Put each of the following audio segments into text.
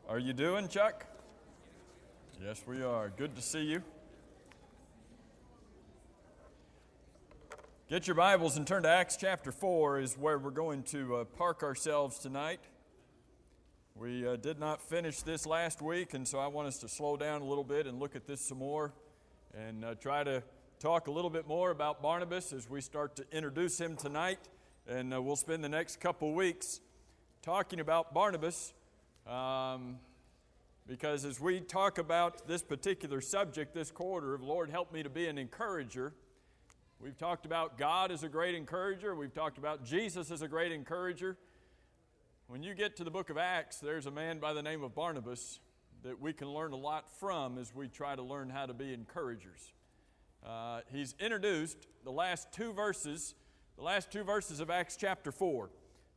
Are you doing, Chuck? Yes, we are. Good to see you. Get your Bibles and turn to Acts chapter 4 is where we're going to park ourselves tonight. We did not finish this last week, and so I want us to slow down a little bit and look at this some more and try to talk a little bit more about Barnabas as we start to introduce him tonight. And we'll spend the next couple weeks talking about Barnabas. Because as we talk about this particular subject this quarter, Lord, help me to be an encourager. We've talked about God as a great encourager. We've talked about Jesus as a great encourager. When you get to the book of Acts, there's a man by the name of Barnabas that we can learn a lot from as we try to learn how to be encouragers. He's introduced the last two verses of Acts chapter 4.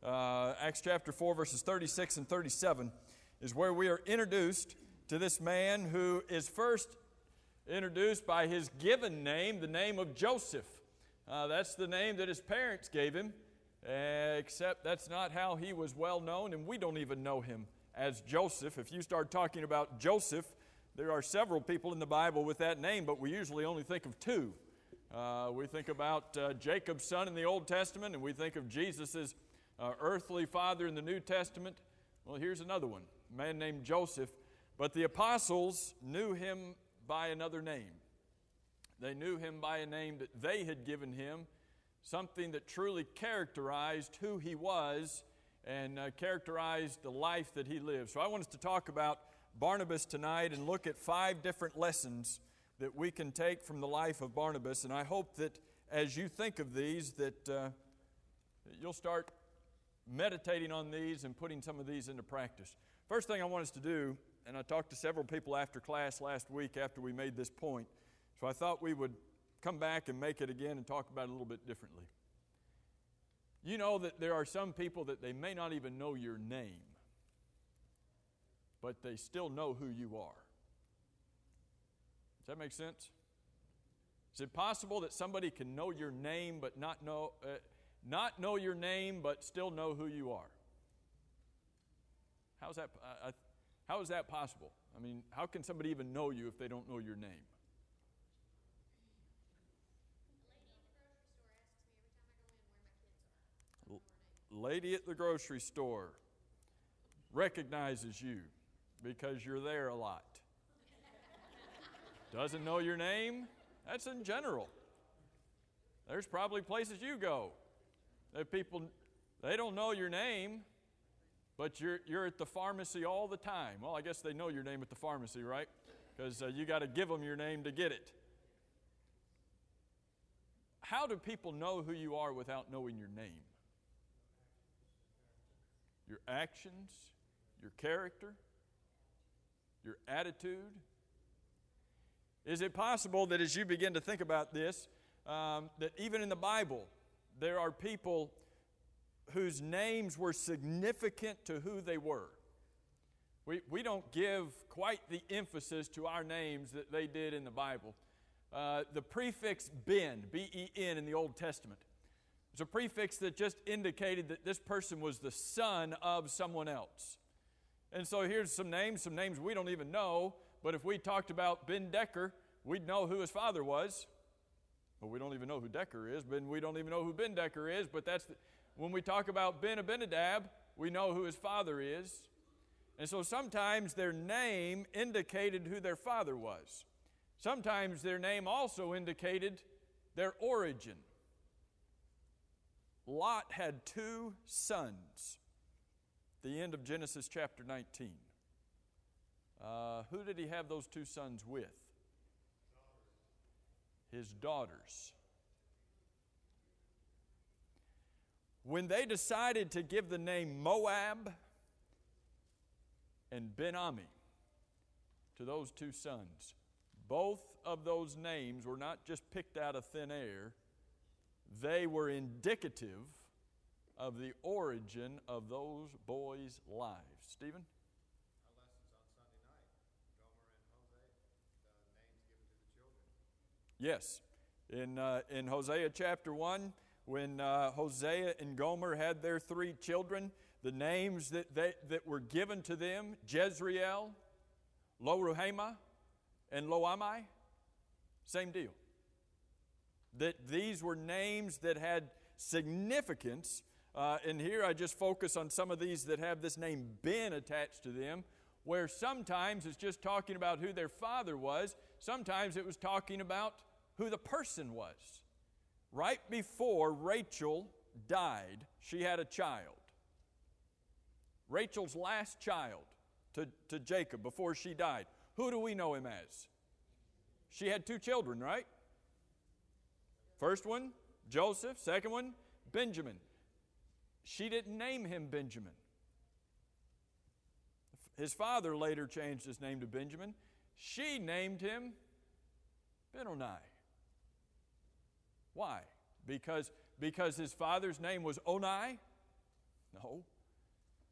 Acts chapter 4, verses 36 and 37. Is where we are introduced to this man who is first introduced by his given name, the name of Joseph. That's the name that his parents gave him, except that's not how he was well known, and we don't even know him as Joseph. If you start talking about Joseph, there are several people in the Bible with that name, but we usually only think of two. We think about Jacob's son in the Old Testament, and we think of Jesus' earthly father in the New Testament. Well, here's another one. A man named Joseph, but the apostles knew him by another name. They knew him by a name that they had given him, something that truly characterized who he was and characterized the life that he lived. So I want us to talk about Barnabas tonight and look at 5 different lessons that we can take from the life of Barnabas. And I hope that as you think of these, that you'll start meditating on these and putting some of these into practice. First thing I want us to do, and I talked to several people after class last week after we made this point, so I thought we would come back and make it again and talk about it a little bit differently. You know that there are some people that they may not even know your name, but they still know who you are. Does that make sense? Is it possible that somebody can know your name but not know your name, but still know who you are? How is that possible? I mean, how can somebody even know you if they don't know your name? Lady at the grocery store recognizes you because you're there a lot. Doesn't know your name? That's in general. There's probably places you go that people, they don't know your name, but you're at the pharmacy all the time. Well, I guess they know your name at the pharmacy, right? Because you got to give them your name to get it. How do people know who you are without knowing your name? Your actions, your character, your attitude. Is it possible that as you begin to think about this, that even in the Bible, there are people whose names were significant to who they were? We don't give quite the emphasis to our names that they did in the Bible. The prefix Ben, B-E-N in the Old Testament, is a prefix that just indicated that this person was the son of someone else. And so here's some names we don't even know, but if we talked about Ben Decker, we'd know who his father was. Well, we don't even know who Decker is, but we don't even know who Ben Decker is, but when we talk about Ben Abinadab, we know who his father is. And so sometimes their name indicated who their father was. Sometimes their name also indicated their origin. Lot had 2 sons at the end of Genesis chapter 19. Who did he have those 2 sons with? His daughters. When they decided to give the name Moab and Ben-Ami to those 2 sons, both of those names were not just picked out of thin air. They were indicative of the origin of those boys' lives. Stephen? Our lessons on Sunday night, Gomer and Hosea, the names given to the children. Yes. In Hosea chapter 1, when Hosea and Gomer had their 3 children, the names that were given to them, Jezreel, Lo-Ruhamah, and Lo-Ammi, same deal. That these were names that had significance. And here I just focus on some of these that have this name Ben attached to them, where sometimes it's just talking about who their father was. Sometimes it was talking about who the person was. Right before Rachel died, she had a child. Rachel's last child to Jacob before she died. Who do we know him as? She had 2 children, right? First one, Joseph. Second one, Benjamin. She didn't name him Benjamin. His father later changed his name to Benjamin. She named him Benoni. Why? Because his father's name was Oni? No.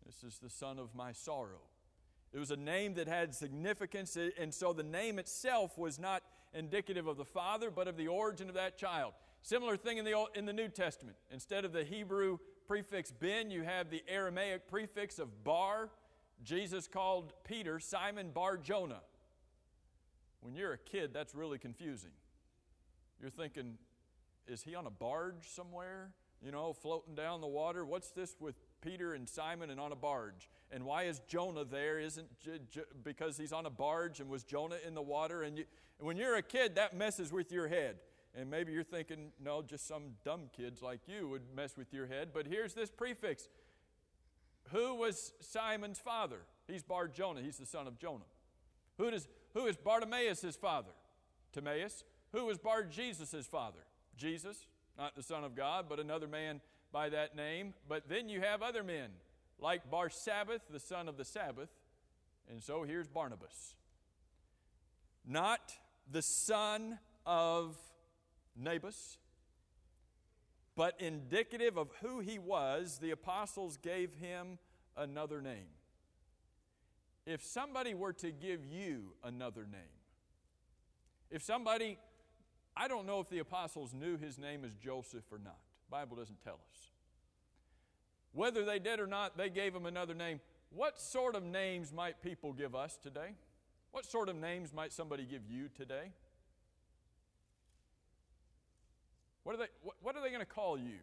This is the son of my sorrow. It was a name that had significance, and so the name itself was not indicative of the father, but of the origin of that child. Similar thing in the New Testament. Instead of the Hebrew prefix Ben, you have the Aramaic prefix of Bar. Jesus called Peter Simon Bar-Jonah. When you're a kid, that's really confusing. You're thinking, is he on a barge somewhere? Floating down the water? What's this with Peter and Simon and on a barge? And why is Jonah there? Isn't because he's on a barge, and was Jonah in the water? And when you're a kid, that messes with your head. And maybe you're thinking, no, just some dumb kids like you would mess with your head. But here's this prefix. Who was Simon's father? He's Bar-Jonah. He's the son of Jonah. Who is Bartimaeus' his father? Timaeus. Who is Bar-Jesus' father? Jesus, not the Son of God, but another man by that name. But then you have other men, like Bar-Sabbath, the son of the Sabbath. And so here's Barnabas. Not the son of Nabas, but indicative of who he was, the apostles gave him another name. If somebody were to give you another name, I don't know if the apostles knew his name is Joseph or not. The Bible doesn't tell us. Whether they did or not, they gave him another name. What sort of names might people give us today? What sort of names might somebody give you today? What are they going to call you?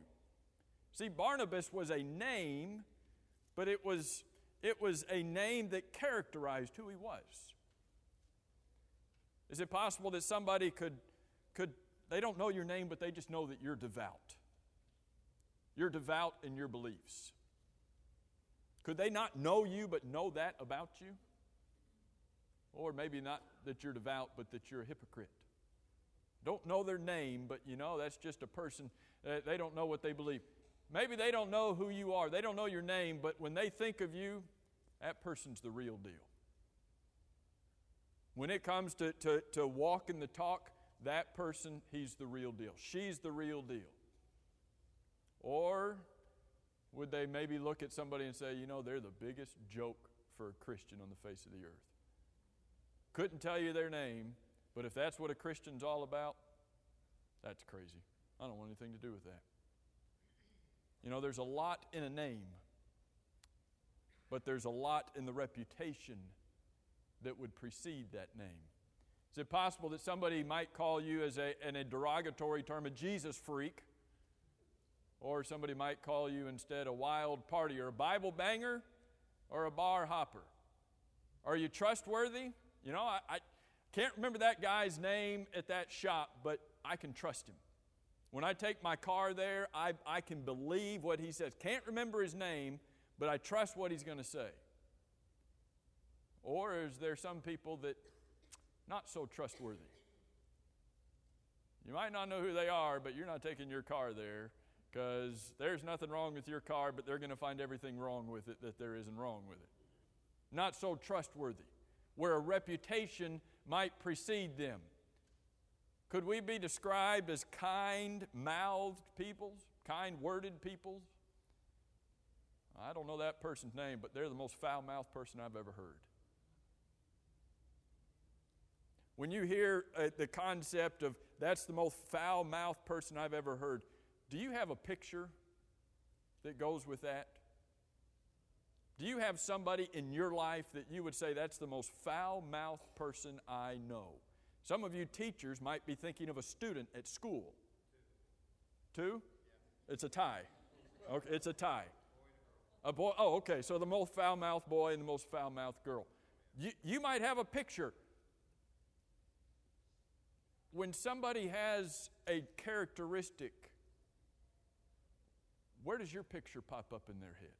See, Barnabas was a name, but it was a name that characterized who he was. Is it possible that somebody could they don't know your name, but they just know that you're devout? You're devout in your beliefs. Could they not know you, but know that about you? Or maybe not that you're devout, but that you're a hypocrite. Don't know their name, but that's just a person. They don't know what they believe. Maybe they don't know who you are. They don't know your name, but when they think of you, that person's the real deal. When it comes to walking the talk, that person, he's the real deal. She's the real deal. Or would they maybe look at somebody and say, they're the biggest joke for a Christian on the face of the earth? Couldn't tell you their name, but if that's what a Christian's all about, that's crazy. I don't want anything to do with that. There's a lot in a name, but there's a lot in the reputation that would precede that name. Is it possible that somebody might call you in a derogatory term, a Jesus freak? Or somebody might call you instead a wild party, or a Bible banger, or a bar hopper? Are you trustworthy? I can't remember that guy's name at that shop, but I can trust him. When I take my car there, I can believe what he says. Can't remember his name, but I trust what he's going to say. Or is there some people that not so trustworthy? You might not know who they are, but you're not taking your car there, because there's nothing wrong with your car, but they're going to find everything wrong with it that there isn't wrong with it. Not so trustworthy, where a reputation might precede them. Could we be described as kind-mouthed people, kind-worded people? I don't know that person's name, but they're the most foul-mouthed person I've ever heard. When you hear the concept of that's the most foul-mouthed person I've ever heard, do you have a picture that goes with that? Do you have somebody in your life that you would say, that's the most foul-mouthed person I know? Some of you teachers might be thinking of a student at school. Two? It's a tie. Okay, it's a tie. A boy. Oh, okay. So the most foul-mouthed boy and the most foul-mouthed girl. You might have a picture. When somebody has a characteristic, where does your picture pop up in their head?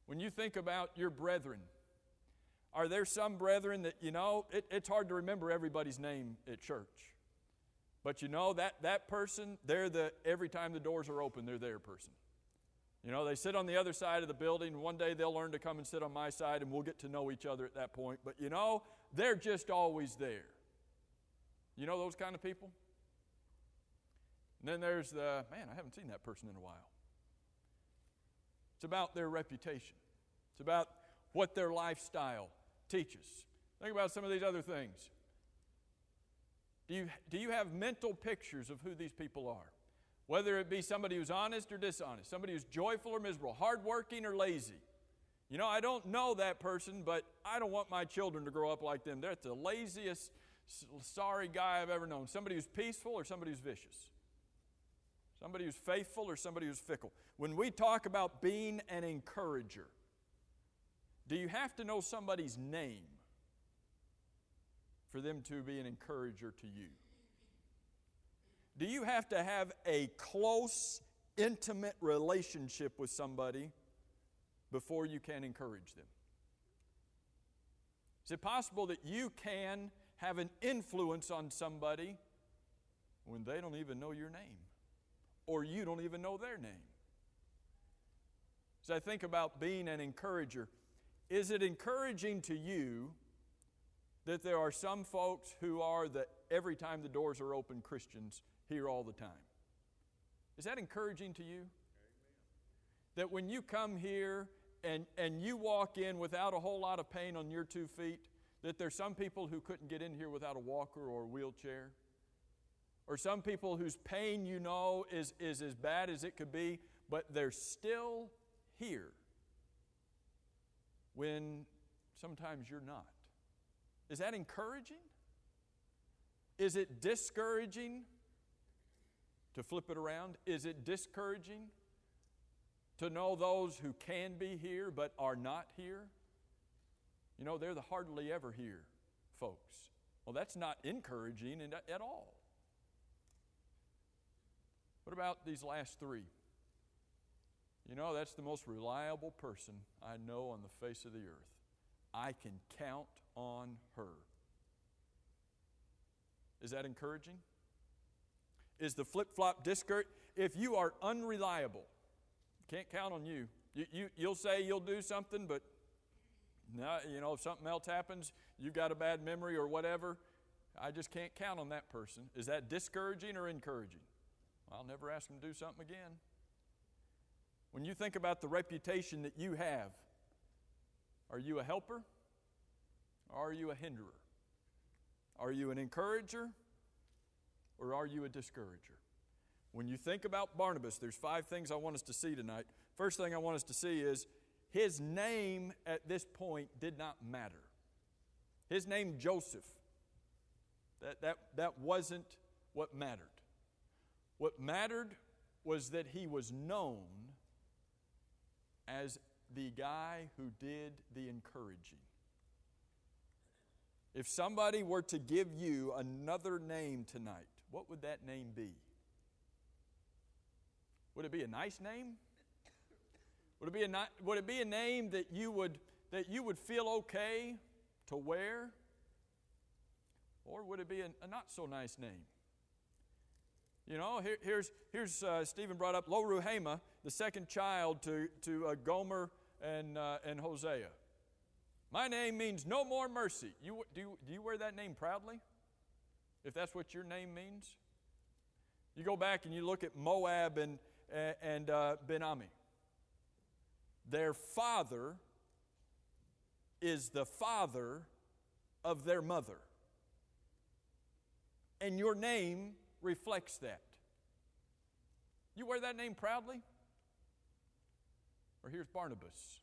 When you think about your brethren, are there some brethren that, it's hard to remember everybody's name at church. But that person, every time the doors are open, they're their person. They sit on the other side of the building. One day they'll learn to come and sit on my side, and we'll get to know each other at that point. But they're just always there. You know those kind of people? And then there's I haven't seen that person in a while. It's about their reputation. It's about what their lifestyle teaches. Think about some of these other things. Do you have mental pictures of who these people are? Whether it be somebody who's honest or dishonest, somebody who's joyful or miserable, hardworking or lazy. I don't know that person, but I don't want my children to grow up like them. They're the laziest, sorry guy I've ever known. Somebody who's peaceful or somebody who's vicious. Somebody who's faithful or somebody who's fickle. When we talk about being an encourager, do you have to know somebody's name for them to be an encourager to you? Do you have to have a close, intimate relationship with somebody before you can encourage them? Is it possible that you can have an influence on somebody when they don't even know your name? Or you don't even know their name? As I think about being an encourager, is it encouraging to you that there are some folks who are the every time the doors are open Christians here all the time? Is that encouraging to you? Amen. That when you come here and you walk in without a whole lot of pain on your 2 feet, that there's some people who couldn't get in here without a walker or a wheelchair? Or some people whose pain is as bad as it could be, but they're still here when sometimes you're not. Is that encouraging? Is it discouraging to flip it around? Is it discouraging to know those who can be here but are not here? They're the hardly ever here folks. Well, that's not encouraging at all. What about these last three? That's the most reliable person I know on the face of the earth. I can count on her. Is that encouraging? Is the flip-flop discouraging? If you are unreliable, can't count on you. You'll say you'll do something, but if something else happens, you've got a bad memory or whatever, I just can't count on that person. Is that discouraging or encouraging? I'll never ask them to do something again. When you think about the reputation that you have, are you a helper or are you a hinderer? Are you an encourager or are you a discourager? When you think about Barnabas, there's 5 things I want us to see tonight. First thing I want us to see is his name at this point did not matter. His name, Joseph, that wasn't what mattered. What mattered was that he was known as the guy who did the encouraging. If somebody were to give you another name tonight, what would that name be? Would it be a nice name? Would it be a name that you would feel okay to wear? Or would it be a not so nice name? Here's Stephen brought up Lo Ruhama, the second child to Gomer and Hosea. My name means no more mercy. Do you wear that name proudly? If that's what your name means? You go back and you look at Moab and Ben-Ami. Their father is the father of their mother. And your name reflects that. You wear that name proudly? Or here's Barnabas.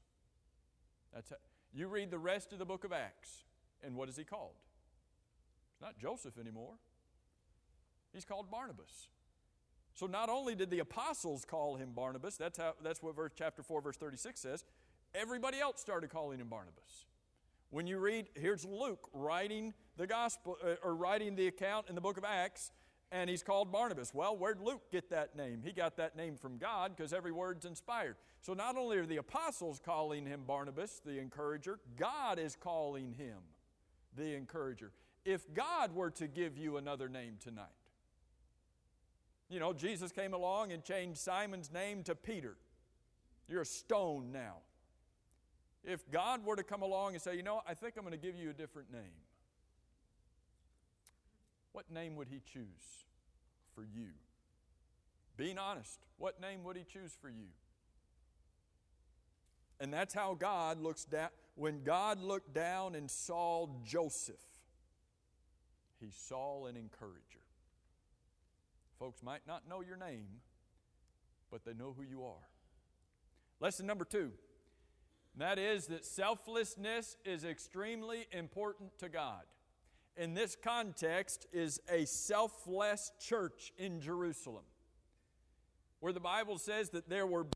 You read the rest of the book of Acts, and what is he called? It's not Joseph anymore. He's called Barnabas. So not only did the apostles call him Barnabas, that's what chapter 4, verse 36 says, everybody else started calling him Barnabas. When you read, here's Luke writing the gospel, or writing the account in the book of Acts, and he's called Barnabas. Well, where'd Luke get that name? He got that name from God because every word's inspired. So not only are the apostles calling him Barnabas, the encourager, God is calling him the encourager. If God were to give you another name tonight, Jesus came along and changed Simon's name to Peter. You're a stone now. If God were to come along and say, I think I'm going to give you a different name, what name would he choose for you? Being honest, what name would he choose for you? And that's how God looks down. When God looked down and saw Joseph, he saw an encourager. Folks might not know your name, but they know who you are. Lesson number 2, and that is that selflessness is extremely important to God. In this context is a selfless church in Jerusalem, where the Bible says that there were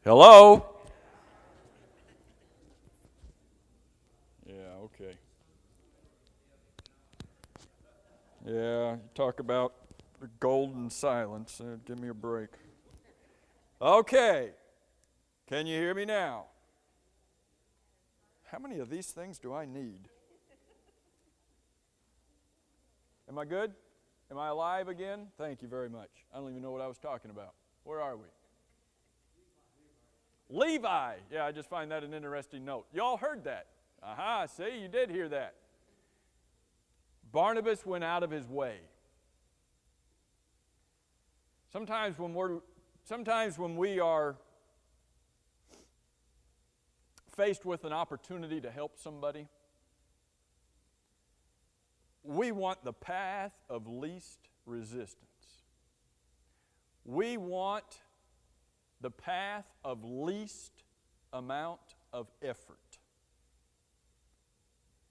Hello? Yeah, okay. Yeah, you talk about the golden silence. Give me a break. Okay. Can you hear me now? How many of these things do I need? Am I good? Am I alive again? Thank you very much. I don't even know what I was talking about. Where are we? Levi. Yeah, I just find that an interesting note. Y'all heard that. Aha, see, you did hear that. Barnabas went out of his way. Sometimes when we are faced with an opportunity to help somebody, we want the path of least resistance. We want the path of least amount of effort.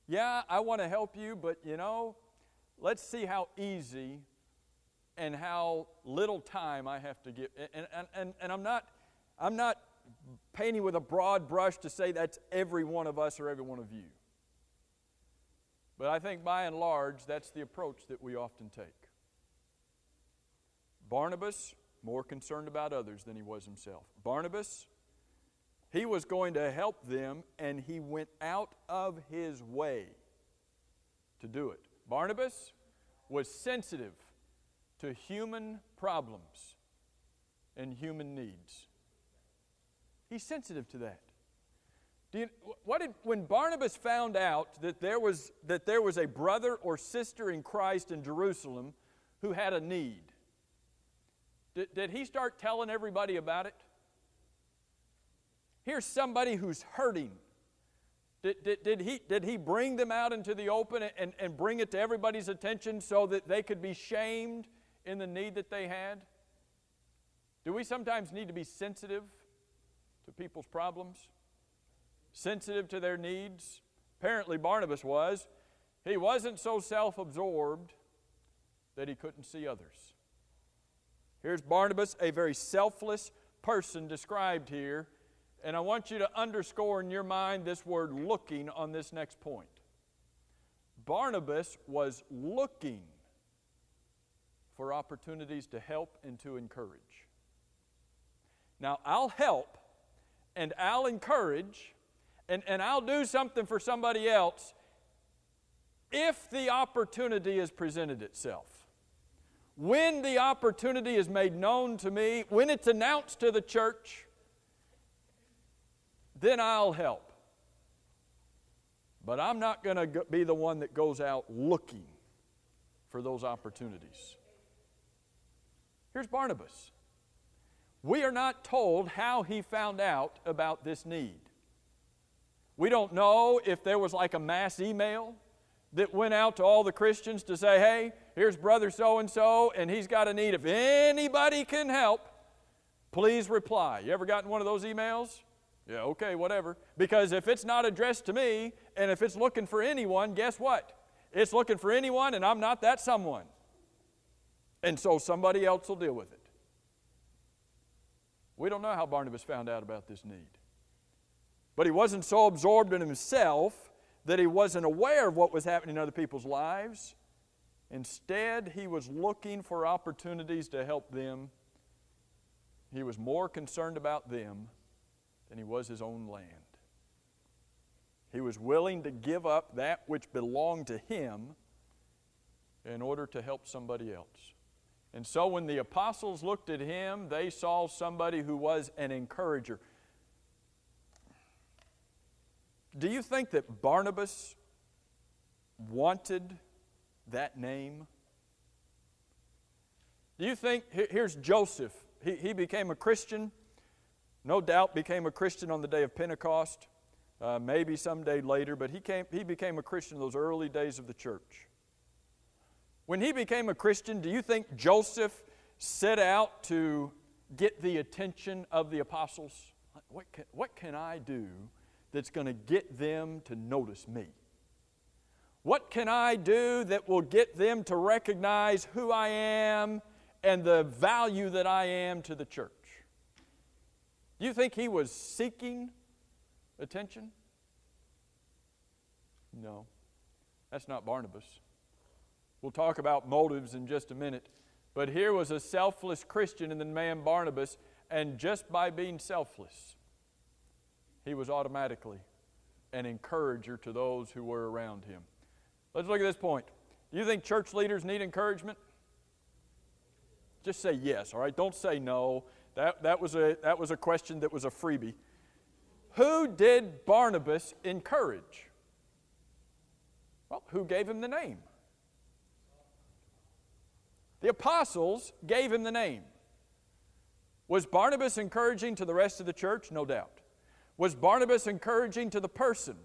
Yeah, I want to help you, but let's see how easy and how little time I have to give. And I'm not painting with a broad brush to say that's every one of us or every one of you. But I think by and large, that's the approach that we often take. Barnabas, more concerned about others than he was himself. Barnabas, he was going to help them, and he went out of his way to do it. Barnabas was sensitive to human problems and human needs. He's sensitive to that. When Barnabas found out that there was a brother or sister in Christ in Jerusalem who had a need, did he start telling everybody about it? Here's somebody who's hurting. Did he bring them out into the open and bring it to everybody's attention so that they could be shamed in the need that they had? Do we sometimes need to be sensitive to people's problems? Sensitive to their needs? Apparently Barnabas was. He wasn't so self-absorbed that he couldn't see others. Here's Barnabas, a very selfless person described here. And I want you to underscore in your mind this word looking on this next point. Barnabas was looking for opportunities to help and to encourage. Now, I'll help and I'll encourage and I'll do something for somebody else if the opportunity has presented itself. When the opportunity is made known to me, when it's announced to the church, then I'll help. But I'm not going to be the one that goes out looking for those opportunities. Here's Barnabas. We are not told how he found out about this need. We don't know if there was like a mass email that went out to all the Christians to say, hey, here's brother so-and-so, and he's got a need. If anybody can help, please reply. You ever gotten one of those emails? Yeah, okay, whatever. Because if it's not addressed to me, and if it's looking for anyone, guess what? It's looking for anyone, and I'm not that someone. And so somebody else will deal with it. We don't know how Barnabas found out about this need. But he wasn't so absorbed in himself that he wasn't aware of what was happening in other people's lives. Instead, he was looking for opportunities to help them. He was more concerned about them than he was his own land. He was willing to give up that which belonged to him in order to help somebody else. And so when the apostles looked at him, they saw somebody who was an encourager. Do you think that Barnabas wanted that name? Do you think, here's Joseph. He became a Christian. No doubt became a Christian on the day of Pentecost. Maybe someday later, but he became a Christian in those early days of the church. When he became a Christian, do you think Joseph set out to get the attention of the apostles? What can I do that's going to get them to notice me? What can I do that will get them to recognize who I am and the value that I am to the church? Do you think he was seeking attention? No. That's not Barnabas. We'll talk about motives in just a minute. But here was a selfless Christian in the man Barnabas, and just by being selfless, he was automatically an encourager to those who were around him. Let's look at this point. Do you think church leaders need encouragement? Just say yes, all right? Don't say no. That was a question that was a freebie. Who did Barnabas encourage? Well, who gave him the name? The apostles gave him the name. Was Barnabas encouraging to the rest of the church? No doubt. Was Barnabas encouraging to the person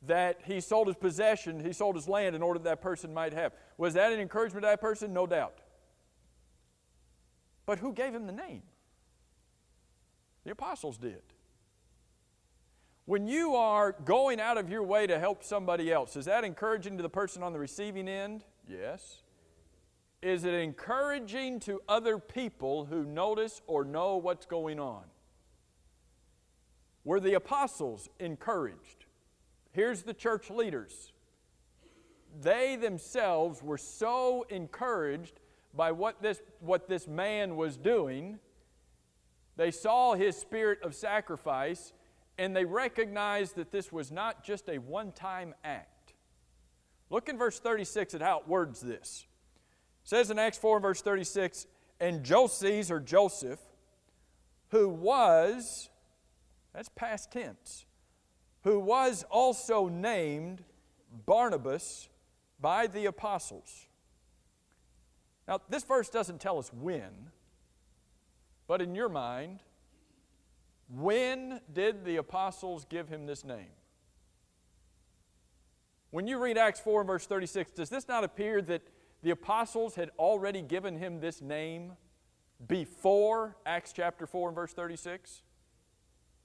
that he sold his possession, he sold his land in order that person might have? Was that an encouragement to that person? No doubt. But who gave him the name? The apostles did. When you are going out of your way to help somebody else, is that encouraging to the person on the receiving end? Yes. Is it encouraging to other people who notice or know what's going on? Were the apostles encouraged? Here's the church leaders. They themselves were so encouraged by what this man was doing. They saw his spirit of sacrifice, and they recognized that this was not just a one-time act. Look in verse 36 at how it words this. It says in Acts 4 verse 36, and Joses, or Joseph, who was, that's past tense, who was also named Barnabas by the apostles. Now, this verse doesn't tell us when, but in your mind, when did the apostles give him this name? When you read Acts 4 and verse 36, does this not appear that the apostles had already given him this name before Acts chapter 4 and verse 36?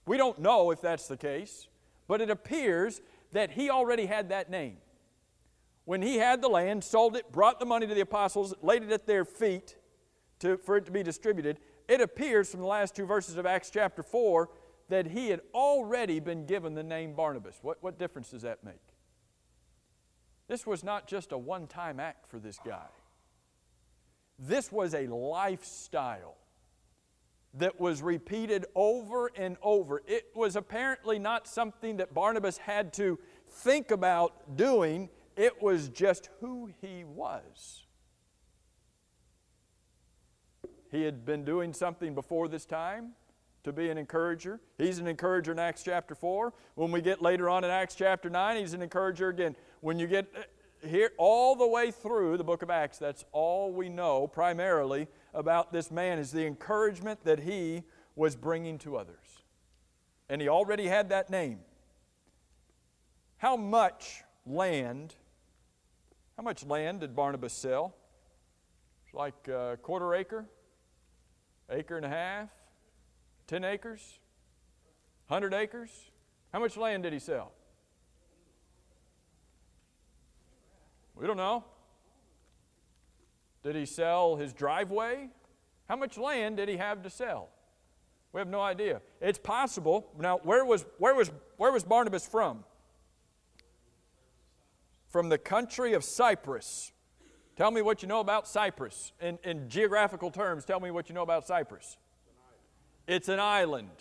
We don't know if that's the case, but it appears that he already had that name. When he had the land, sold it, brought the money to the apostles, laid it at their feet for it to be distributed, it appears from the last two verses of Acts chapter 4 that he had already been given the name Barnabas. What difference does that make? This was not just a one-time act for this guy. This was a lifestyle that was repeated over and over. It was apparently not something that Barnabas had to think about doing. It was just who he was. He had been doing something before this time to be an encourager. He's an encourager in Acts chapter 4. When we get later on in Acts chapter 9, he's an encourager again. When you get here all the way through the book of Acts, that's all we know primarily about this man, is the encouragement that he was bringing to others. And he already had that name. How much land did Barnabas sell? It's like a quarter acre, acre and a half, 10 acres, 100 acres. How much land did he sell? We don't know. Did he sell his driveway? How much land did he have to sell? We have no idea. It's possible. Now, where was Barnabas from? From the country of Cyprus. Tell me what you know about Cyprus. In geographical terms, tell me what you know about Cyprus. It's an island.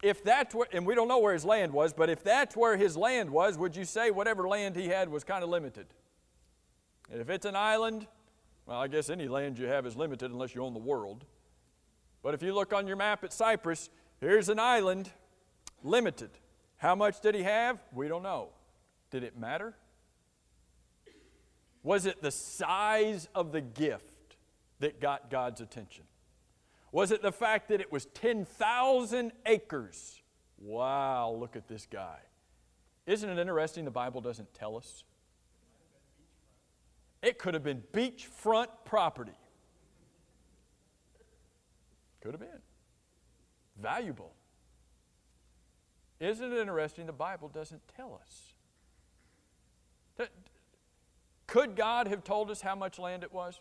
If that's where, and we don't know where his land was, but if that's where his land was, would you say whatever land he had was kind of limited? And if it's an island, well, I guess any land you have is limited unless you own the world. But if you look on your map at Cyprus, here's an island, limited. How much did he have? We don't know. Did it matter? Was it the size of the gift that got God's attention? Was it the fact that it was 10,000 acres? Wow, look at this guy. Isn't it interesting the Bible doesn't tell us? It could have been beachfront property. Could have been. Valuable. Isn't it interesting the Bible doesn't tell us? Could God have told us how much land it was?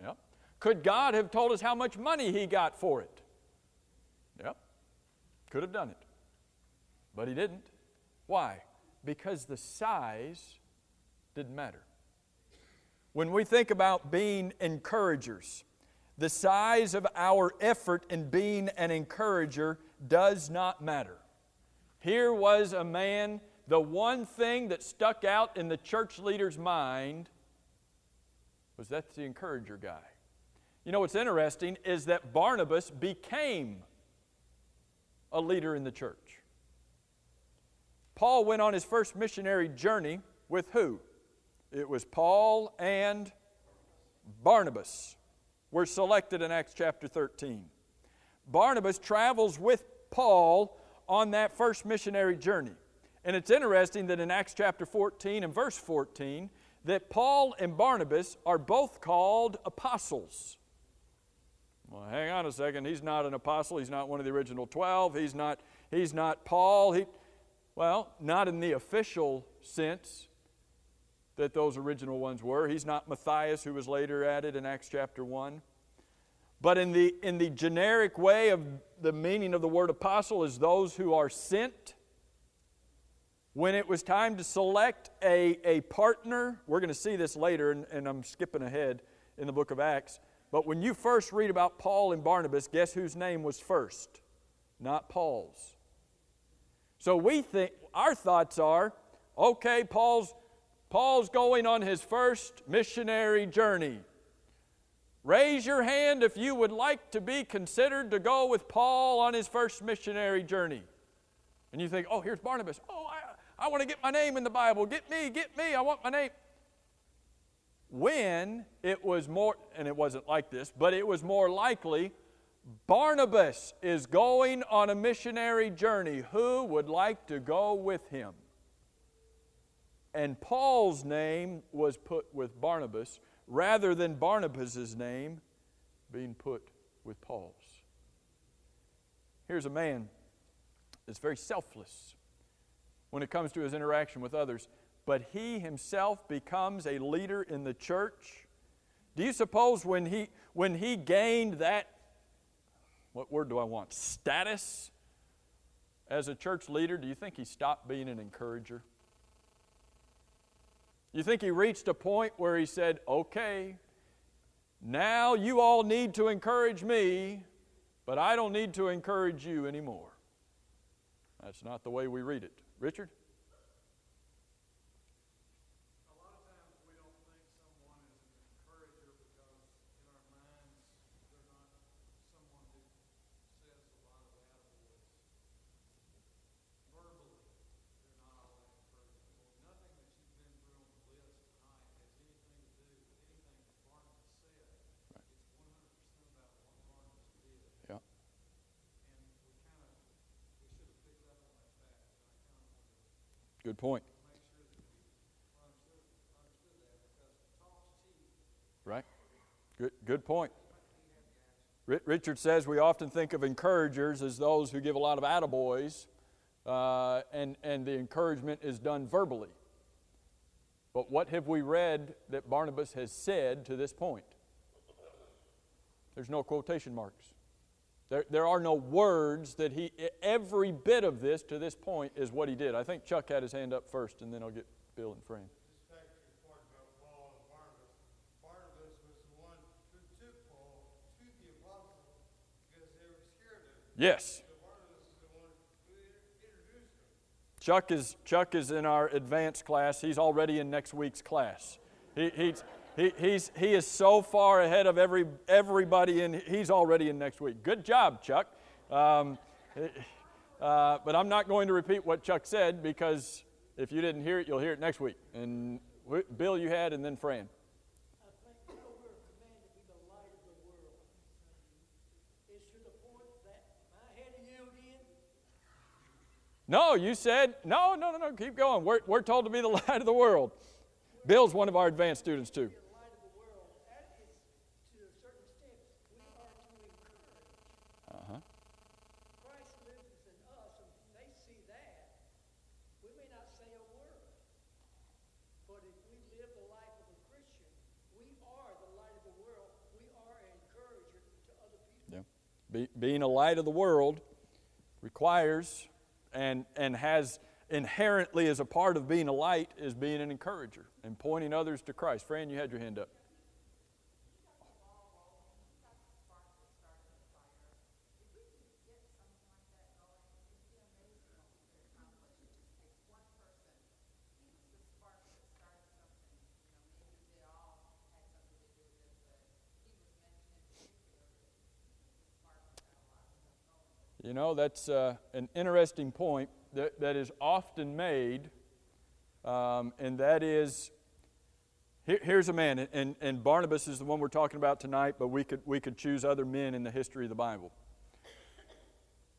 Yeah. Could God have told us how much money he got for it? Yeah. Could have done it. But he didn't. Why? Because the size didn't matter. When we think about being encouragers, the size of our effort in being an encourager does not matter. Here was a man, the one thing that stuck out in the church leader's mind was that's the encourager guy. You know what's interesting is that Barnabas became a leader in the church. Paul went on his first missionary journey with who? It was Paul and Barnabas were selected in Acts chapter 13. Barnabas travels with Paul on that first missionary journey. And it's interesting that in Acts chapter 14 and verse 14, that Paul and Barnabas are both called apostles. Well, hang on a second. He's not an apostle. He's not one of the original 12. He's not Paul. Well, not in the official sense that those original ones were. He's not Matthias, who was later added in Acts chapter 1. But in the generic way of the meaning of the word apostle is those who are sent. When it was time to select a partner, we're going to see this later, and I'm skipping ahead in the book of Acts. But when you first read about Paul and Barnabas, guess whose name was first? Not Paul's. So we think, our thoughts are, okay, Paul's going on his first missionary journey. Raise your hand if you would like to be considered to go with Paul on his first missionary journey. And you think, oh, here's Barnabas. Oh, I want to get my name in the Bible. Get me, I want my name. When it was more, and it wasn't like this, but it was more likely, Barnabas is going on a missionary journey. Who would like to go with him? And Paul's name was put with Barnabas rather than Barnabas' name being put with Paul's. Here's a man that's very selfless when it comes to his interaction with others, but he himself becomes a leader in the church. Do you suppose when he gained that, what word do I want, status as a church leader, do you think he stopped being an encourager? You think he reached a point where he said, okay, now you all need to encourage me, but I don't need to encourage you anymore? That's not the way we read it. Richard? A lot of times we don't think someone is an encourager because in our minds they're not someone who says a lot of attaboys. Verbally, they're not all that encouraging. Well, nothing that you've been through on the list tonight has anything to do with anything that Barnabas said. Right. It's 100% about what Barnabas did. Yeah. And we should have picked up on that fact. And I kind of want to Good point. make sure that we understood that because talk's cheap. Right. Good point. Richard says we often think of encouragers as those who give a lot of attaboys, and the encouragement is done verbally. But what have we read that Barnabas has said to this point? There's no quotation marks. There are no words that every bit of this to this point is what he did. I think Chuck had his hand up first, and then I'll get Bill and Fran. This fact is part about Paul and Barnabas. Barnabas was the one who took Paul to the apostles because they were scared of him. Yes. So Barnabas is the one who introduced him. Chuck is in our advanced class. He's already in next week's class. He is so far ahead of everybody, and he's already in next week. Good job, Chuck. But I'm not going to repeat what Chuck said because if you didn't hear it, you'll hear it next week. And Bill, you had, and then Fran. I think we're commanded to be the light of the world. It's to the point that my head of you again. No, you said no. Keep going. We're told to be the light of the world. Bill's one of our advanced students too. The light of the world. That is, to a certain extent, we are to encourage. Christ lives in us, and they see that. We may not say a word, but if we live the life of a Christian, we are the light of the world. We are an encourager to other people. Yeah. Being a light of the world requires and has inherently as a part of being a light is being an encourager and pointing others to Christ. Fran, you had your hand up. You know, that's an interesting point that is often made, and that is, here's a man, and Barnabas is the one we're talking about tonight, but we could choose other men in the history of the Bible.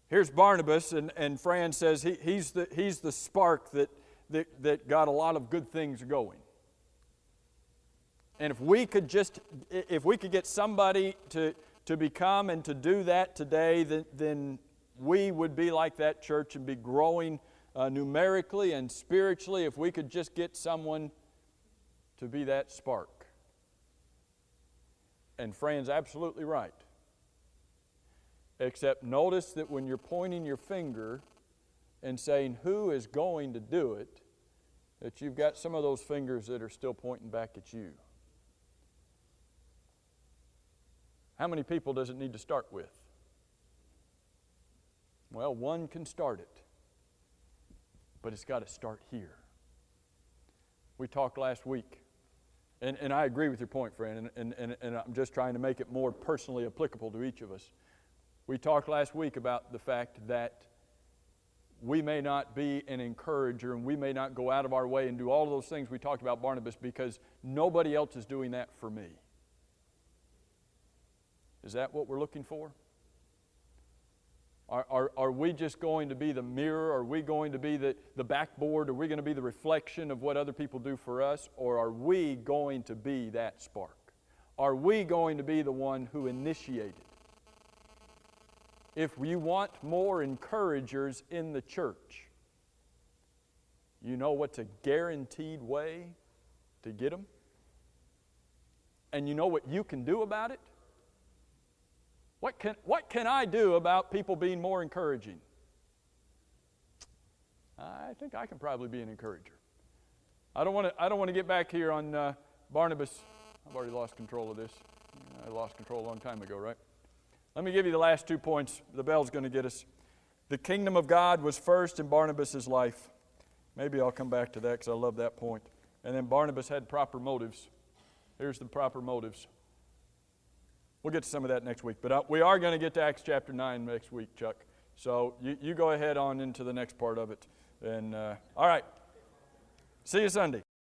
Here's Barnabas, and Fran says he's the spark that got a lot of good things going. And if we could get somebody to become and to do that today, then we would be like that church and be growing numerically and spiritually if we could just get someone to be that spark. And Fran's absolutely right. Except notice that when you're pointing your finger and saying who is going to do it, that you've got some of those fingers that are still pointing back at you. How many people does it need to start with? Well, one can start it, but it's got to start here. We talked last week, and I agree with your point, Fran, and I'm just trying to make it more personally applicable to each of us. We talked last week about the fact that we may not be an encourager and we may not go out of our way and do all of those things we talked about Barnabas because nobody else is doing that for me. Is that what we're looking for? Are we just going to be the mirror? Are we going to be the backboard? Are we going to be the reflection of what other people do for us? Or are we going to be that spark? Are we going to be the one who initiated? If you want more encouragers in the church, you know what's a guaranteed way to get them? And you know what you can do about it? What can I do about people being more encouraging? I think I can probably be an encourager. I don't want to get back here on Barnabas. I've already lost control of this. I lost control a long time ago, right? Let me give you the last 2 points. The bell's going to get us. The kingdom of God was first in Barnabas' life. Maybe I'll come back to that because I love that point. And then Barnabas had proper motives. Here's the proper motives. We'll get to some of that next week. But we are going to get to Acts chapter 9 next week, Chuck. So you go ahead on into the next part of it. And all right. See you Sunday.